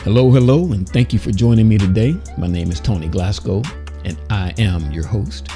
Hello, and thank you for joining me today. My name is Tony Glasgow, and I am your host.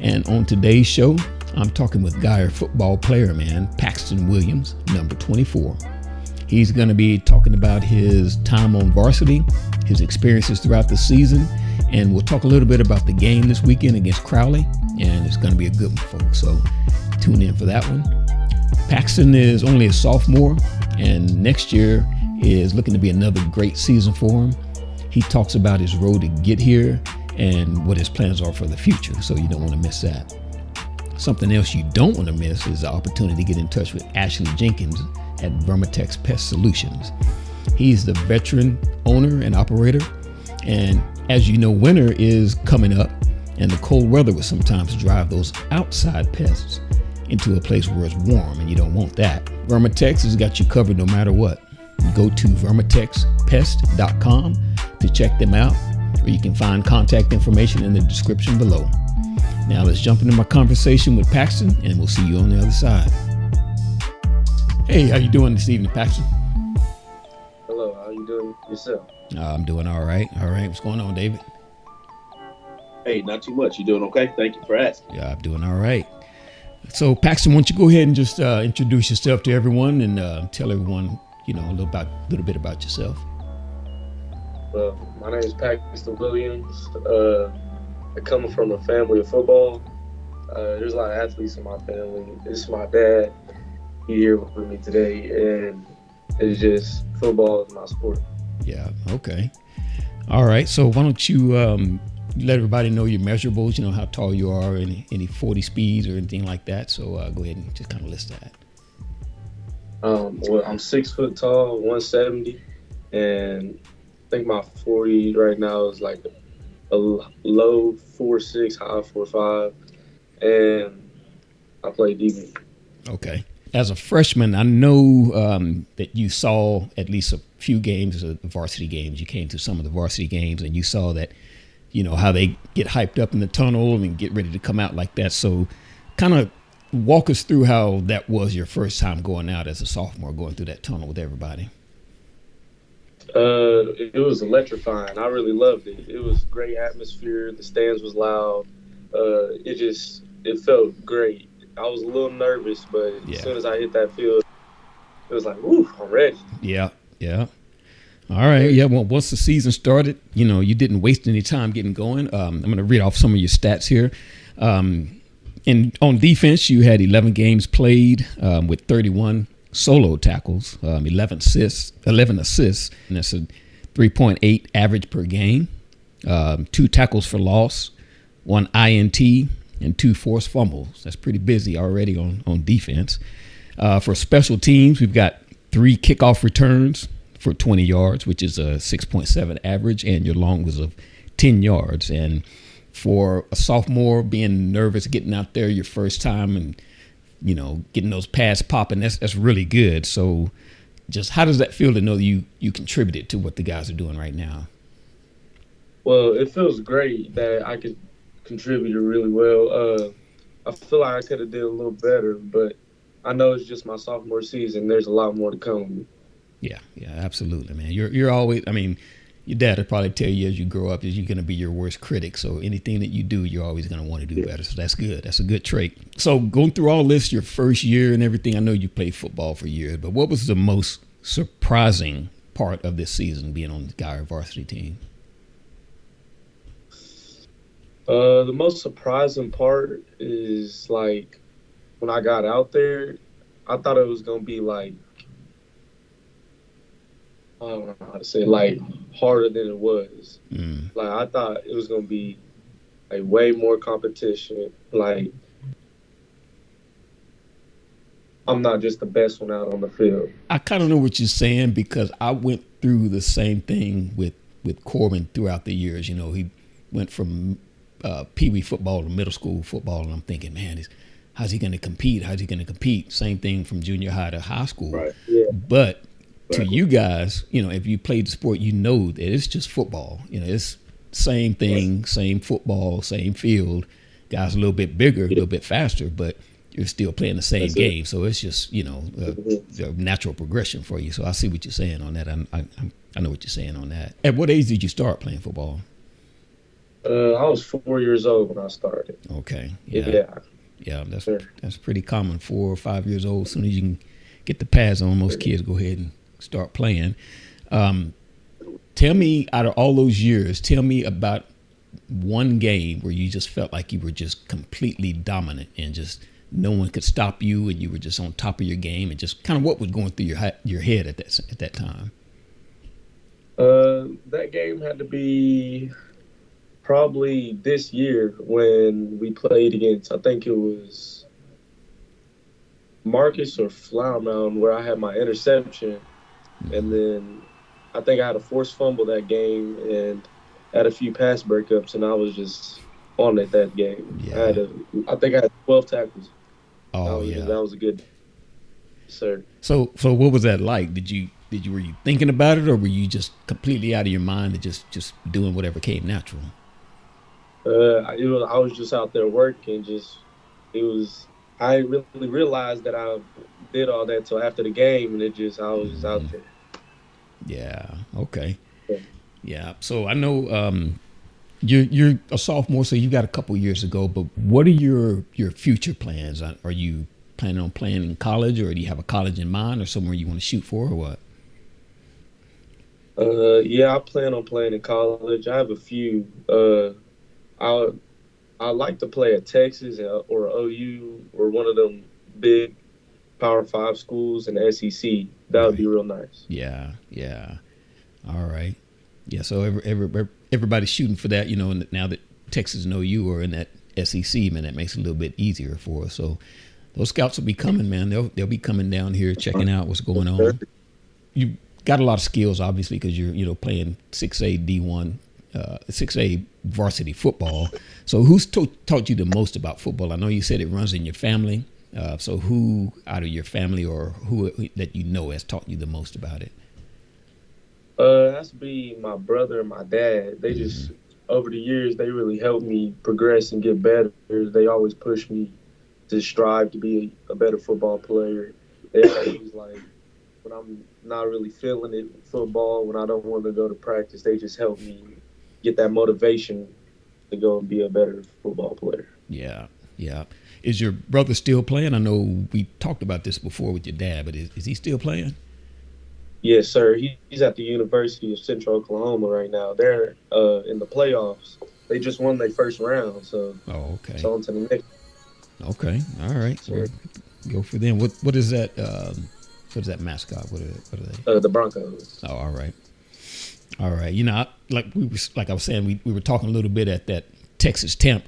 And on today's show, I'm talking with Guyer football player, Paxton Williams, number 24. He's going to be talking about his time on varsity, his experiences throughout the season, and we'll talk a little bit about the game this weekend against Crowley, and it's going to be a good one, folks, so tune in for that one. Paxton is only a sophomore, and next year is looking to be another great season for him. He talks about his road to get here and what his plans are for the future, so you don't want to miss that. Something else you don't want to miss is the opportunity to get in touch with Ashley Jenkins at Vermitex Pest Solutions. He's the veteran owner and operator, and as you know, winter is coming up, and the cold weather will sometimes drive those outside pests into a place where it's warm, and you don't want that. Vermitex has got you covered no matter what. Go to vermitexpest.com to check them out, or you can find contact information in the description below. Now let's jump into my conversation with Paxton, and we'll see you on the other side. Hey, how you doing this evening, Paxton? Hello, how you doing yourself? I'm doing all right. What's going on, David? Hey, not too much. You doing okay? Thank you for asking. Yeah, I'm doing all right. So, Paxton, why don't you go ahead and just introduce yourself to everyone and tell everyone, a little bit about yourself. Well, my name is Paxton Williams. I come from a family of football. There's a lot of athletes in my family. This is my dad. He's here with me today, and it's just football is my sport. Yeah, okay. All right, so why don't you let everybody know your measurables, how tall you are, any 40 speeds or anything like that. So go ahead and just kind of list that. Well, I'm 6 foot tall, 170, and I think my 40 right now is like a low 4'6", high 4'5", and I play DB. Okay. As a freshman, I know that you saw at least a few games of the varsity games. You came to some of the varsity games, and you saw that, how they get hyped up in the tunnel and get ready to come out like that. So kind of walk us through how that was your first time going out as a sophomore, going through that tunnel with everybody. It was electrifying. I really loved it. It was great atmosphere. The stands was loud. It felt great. I was a little nervous, but as soon as I hit that field, it was like, woo, I'm ready. Yeah. All right. Yeah. Well, once the season started, you didn't waste any time getting going. I'm going to read off some of your stats here. And on defense, you had 11 games played with 31 solo tackles, 11 assists, and that's a 3.8 average per game, 2 tackles for loss, 1 INT, and 2 forced fumbles. That's pretty busy already on defense. For special teams, we've got 3 kickoff returns for 20 yards, which is a 6.7 average, and your long was of 10 yards. And for a sophomore, being nervous, getting out there your first time and, getting those pads popping, that's really good. So just how does that feel to know that you contributed to what the guys are doing right now? Well, it feels great that I could contribute really well. I feel like I could have did a little better, but I know it's just my sophomore season. There's a lot more to come. Yeah, absolutely, man. You're always, your dad would probably tell you as you grow up is you're going to be your worst critic. So anything that you do, you're always going to want to do better. So that's good. That's a good trait. So going through all this, your first year and everything, I know you played football for years, but what was the most surprising part of this season being on the Guyer varsity team? The most surprising part is like when I got out there, I thought it was going to be like, I don't know how to say, like harder than it was. Like I thought it was gonna be like way more competition. Like I'm not just the best one out on the field. I kind of know what you're saying because I went through the same thing with Corbin throughout the years. He went from Pee Wee football to middle school football, and I'm thinking, man, how's he going to compete? Same thing from junior high to high school. Right. Yeah. But to you guys, if you played the sport, that it's just football. It's same thing, same football, same field. Guys a little bit bigger, a little bit faster, but you're still playing the same That's game. it. So it's just, a natural progression for you. So I see what you're saying on that. I know what you're saying on that. At what age did you start playing football? I was 4 years old when I started. Okay. Yeah. Yeah. Yeah. Sure. That's pretty common. 4 or 5 years old. As soon as you can get the pads on, most kids go ahead and start playing. Tell me, out of all those years, tell me about one game where you just felt like you were just completely dominant and just no one could stop you and you were just on top of your game, and just kind of what was going through your head at that time. That game had to be probably this year when we played against, I think it was Marcus or Flower Mountain, where I had my interception. And then I think I had a forced fumble that game and had a few pass breakups, and I was just on it that game. Yeah. I think I had 12 tackles. Oh yeah. That was a good, sir. So what was that like? Were you thinking about it, or were you just completely out of your mind and just doing whatever came natural? I was just out there working. It was. I really realized that I did all that till after the game, and I was just out there. Yeah. Okay. Yeah. Yeah. So I know you're a sophomore, so you got a couple years to go. But what are your future plans? Are you planning on playing in college, or do you have a college in mind, or somewhere you want to shoot for, or what? Yeah, I plan on playing in college. I have a few. I I like to play at Texas or OU or one of them big Power 5 schools in the SEC. That would be Right. real nice. Yeah. Yeah. All right. Yeah. So everybody's shooting for that, and now that Texas and OU are in that SEC, man, that makes it a little bit easier for us. So those scouts will be coming, man. They'll be coming down here checking out what's going on. You got a lot of skills, obviously, because you're playing 6A D1, 6A varsity football. So who's taught you the most about football? I know you said it runs in your family. So who out of your family or who that has taught you the most about it? That's be my brother and my dad. They just over the years they really helped me progress and get better. They always push me to strive to be a better football player. They always like when I'm not really feeling it in football, when I don't want to go to practice, they just help me get that motivation to go and be a better football player. Yeah, yeah. Is your brother still playing? I know we talked about this before with your dad, but is he still playing? Yes, sir. He's at the University of Central Oklahoma right now. They're in the playoffs. They just won their first round, so Oh, okay. it's on to the next. Okay, all right. Sure. Go for them. What is that? What is that mascot? What are they? The Broncos. Oh, all right. All right. Like I was saying, we were talking a little bit at that Texas Tech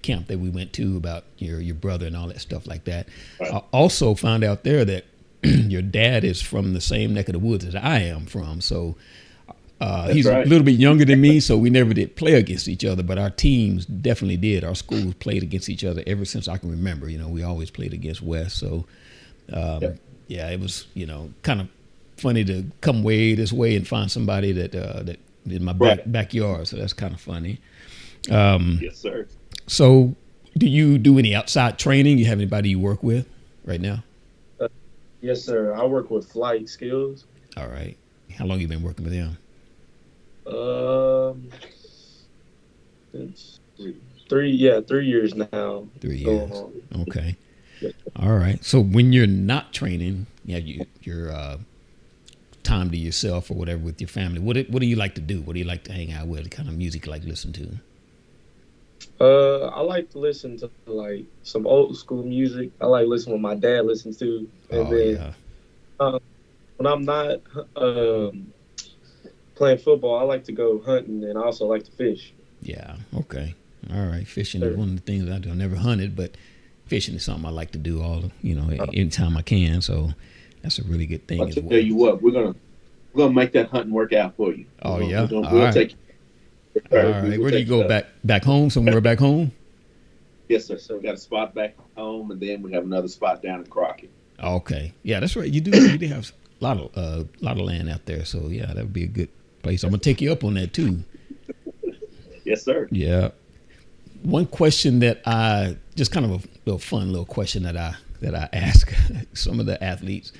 camp that we went to about your brother and all that stuff like that. Right. I also found out there that your dad is from the same neck of the woods as I am from. So he's right. a little bit younger than me, so we never did play against each other, but our teams definitely did. Our schools played against each other ever since I can remember. We always played against West. So yeah, it was kind of funny to come way this way and find somebody that in my backyard. So that's kind of funny. Yes, sir. So do you do any outside training? You have anybody you work with right now? Yes, sir. I work with Flight Skills. All right. How long you been working with them? It's 3 years now. 3 years. Going on. Okay. Yes, All right. So when you're not training, you have your time to yourself or whatever with your family. What do you like to do? What do you like to hang out with? What kind of music you like to listen to? I like to listen to like some old school music. I like listening to what my dad listens to, and then when I'm not playing football, I like to go hunting, and I also like to fish. Yeah. Okay. All right. Fishing is one of the things I do. I never hunted, but fishing is something I like to do anytime I can. So that's a really good thing I'll as tell well. you what, we're gonna make that hunting work out for you. Oh, We're yeah? gonna, All we'll right. take. All right. Where do you go? Back home? Somewhere back home? Yes, sir. So we got a spot back home, and then we have another spot down in Crockett. Okay. Yeah, that's right. You do have a lot of land out there. So yeah, that would be a good place. I'm gonna take you up on that too. Yes, sir. Yeah. One question that I just kind of a little fun little question that I ask some of the athletes: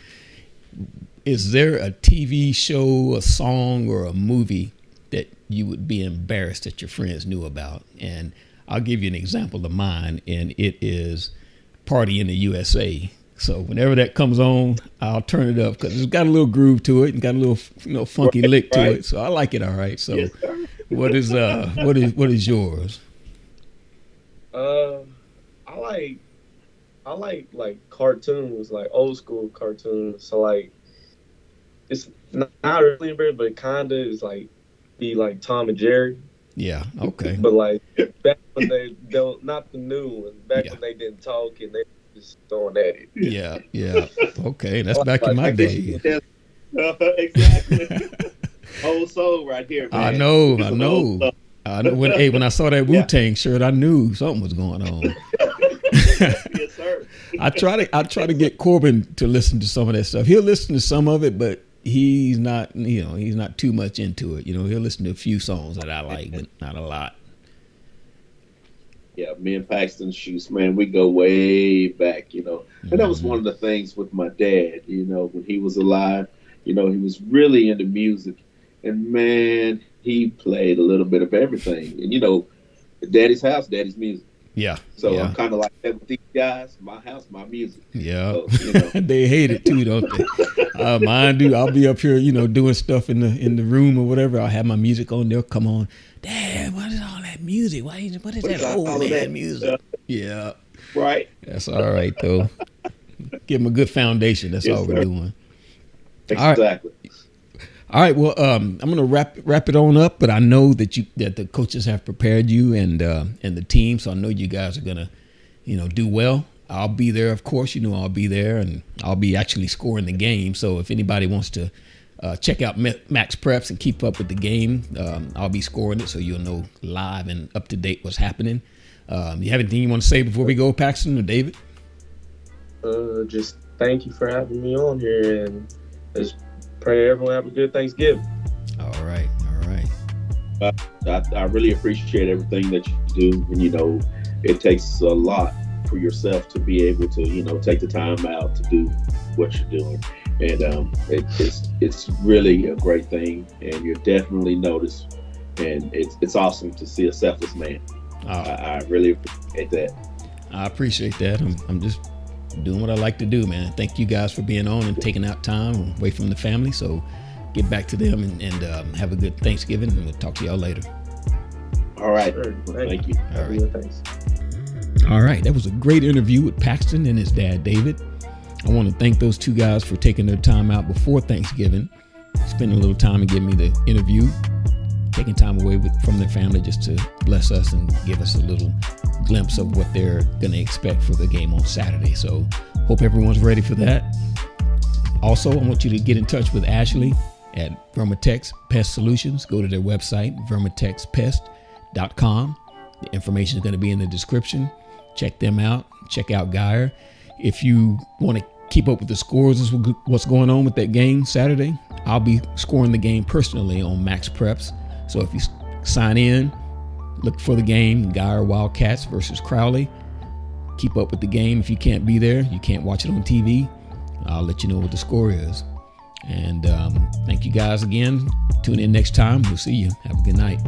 is there a TV show, a song, or a movie that you would be embarrassed that your friends knew about? And I'll give you an example of mine, and it is Party in the USA. So whenever that comes on, I'll turn it up because it's got a little groove to it and got a little funky lick to it. So I like it. All right. So Yes, what is yours? I like cartoons, like old school cartoons. So like it's not really embarrassing, but it kinda is like be like Tom and Jerry. Yeah. Okay. But like back when they don't, not the new one, back Yeah. when they didn't talk and they just throwing at it. Yeah. Yeah. Okay. That's back in my day. Exactly. Old soul right here, man. I know. This is old stuff. When I saw that Wu-Tang shirt, I knew something was going on. Yes, sir. I try to get Corbin to listen to some of that stuff. He'll listen to some of it, but he's not too much into it. He'll listen to a few songs that I like, but not a lot. Yeah, me and Paxton shoots, man, we go way back, And that was one of the things with my dad, when he was alive, he was really into music. And man, he played a little bit of everything. And daddy's house, daddy's music. Yeah. So yeah. I'm kind of like that with these guys. My house, my music. Yeah. So, They hate it too, don't they? Mine do. I'll be up here, doing stuff in the room or whatever. I'll have my music on. They'll come on. Dad, what is all that music? What is that old man music? Yeah. Right. That's all right though. Give them a good foundation. That's Yes, all we're sir. doing. Exactly. All right. Well, I'm gonna wrap it on up, but I know that the coaches have prepared you and the team, so I know you guys are gonna, do well. I'll be there, of course. I'll be there, and I'll be actually scoring the game. So if anybody wants to check out Max Preps and keep up with the game, I'll be scoring it, so you'll know live and up to date what's happening. You have anything you want to say before we go, Paxton or David? Just thank you for having me on here, and just pray everyone have a good Thanksgiving. All right. I really appreciate everything that you do. And, it takes a lot for yourself to be able to, take the time out to do what you're doing. And it's really a great thing. And you're definitely noticed. And it's awesome to see a selfless man. I really appreciate that. I appreciate that. I'm just doing what I like to do, man. Thank you guys for being on and taking out time away from the family. So get back to them and have a good Thanksgiving, and we'll talk to y'all later. All right. Sure. Thank you. All right. Thanks. All right. That was a great interview with Paxton and his dad, David. I want to thank those two guys for taking their time out before Thanksgiving, spending a little time and giving me the interview, taking time away from their family just to bless us and give us a little glimpse of what they're going to expect for the game on Saturday. So hope everyone's ready for that. Also, I want you to get in touch with Ashley at Vermitex Pest Solutions. Go to their website, vermitexpest.com. The information is going to be in the description. Check them out. Check out Geyer. If you want to keep up with the scores as what's going on with that game Saturday, I'll be scoring the game personally on Max Preps. So if you sign in, look for the game, Geyer Wildcats versus Crowley. Keep up with the game. If you can't be there, you can't watch it on TV, I'll let you know what the score is. And thank you guys again. Tune in next time. We'll see you. Have a good night.